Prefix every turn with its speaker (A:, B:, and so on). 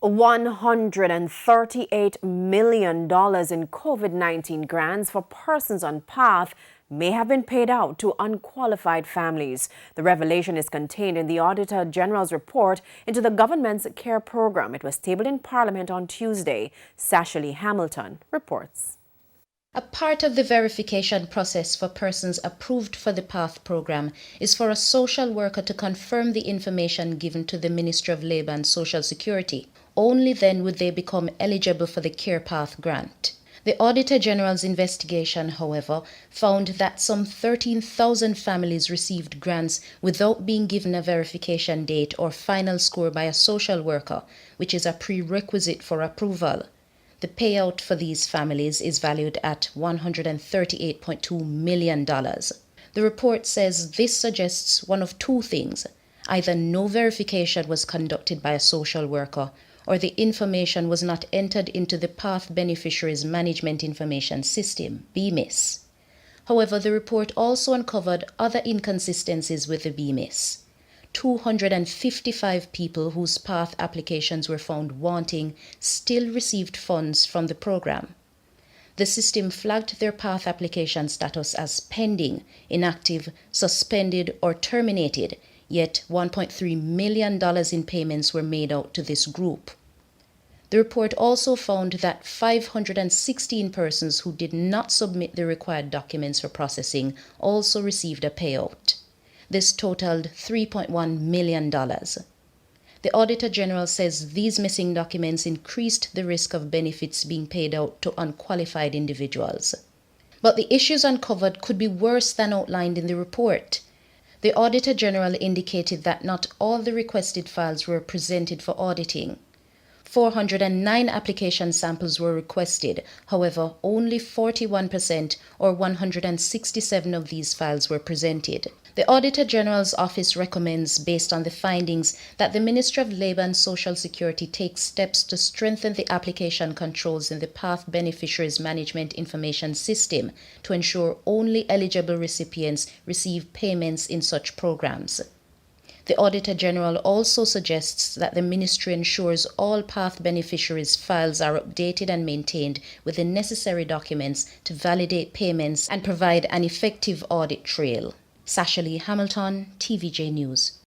A: $138 million in COVID-19 grants for persons on PATH may have been paid out to unqualified families. The revelation is contained in the Auditor General's report into the government's CARE program. It was tabled in Parliament on Tuesday. Sashali Hamilton reports.
B: A part of the verification process for persons approved for the PATH program is for a social worker to confirm the information given to the Ministry of Labour and Social Security. Only then would they become eligible for the CARE Path grant. The Auditor General's investigation, however, found that some 13,000 families received grants without being given a verification date or final score by a social worker, which is a prerequisite for approval. The payout for these families is valued at $138.2 million. The report says this suggests one of two things. Either no verification was conducted by a social worker, or the information was not entered into the PATH Beneficiaries Management Information System, BMIS. However, the report also uncovered other inconsistencies with the BMIS. 255 people whose PATH applications were found wanting still received funds from the program. The system flagged their PATH application status as pending, inactive, suspended, or terminated, yet $1.3 million in payments were made out to this group. The report also found that 516 persons who did not submit the required documents for processing also received a payout. This totaled $3.1 million. The Auditor General says these missing documents increased the risk of benefits being paid out to unqualified individuals. But the issues uncovered could be worse than outlined in the report. The Auditor General indicated that not all the requested files were presented for auditing. 409 application samples were requested. However, only 41% or 167 of these files were presented. The Auditor General's office recommends, based on the findings, that the Ministry of Labour and Social Security take steps to strengthen the application controls in the PATH Beneficiaries Management Information System to ensure only eligible recipients receive payments in such programs. The Auditor General also suggests that the Ministry ensures all PATH beneficiaries' files are updated and maintained with the necessary documents to validate payments and provide an effective audit trail. Sashali Hamilton, TVJ News.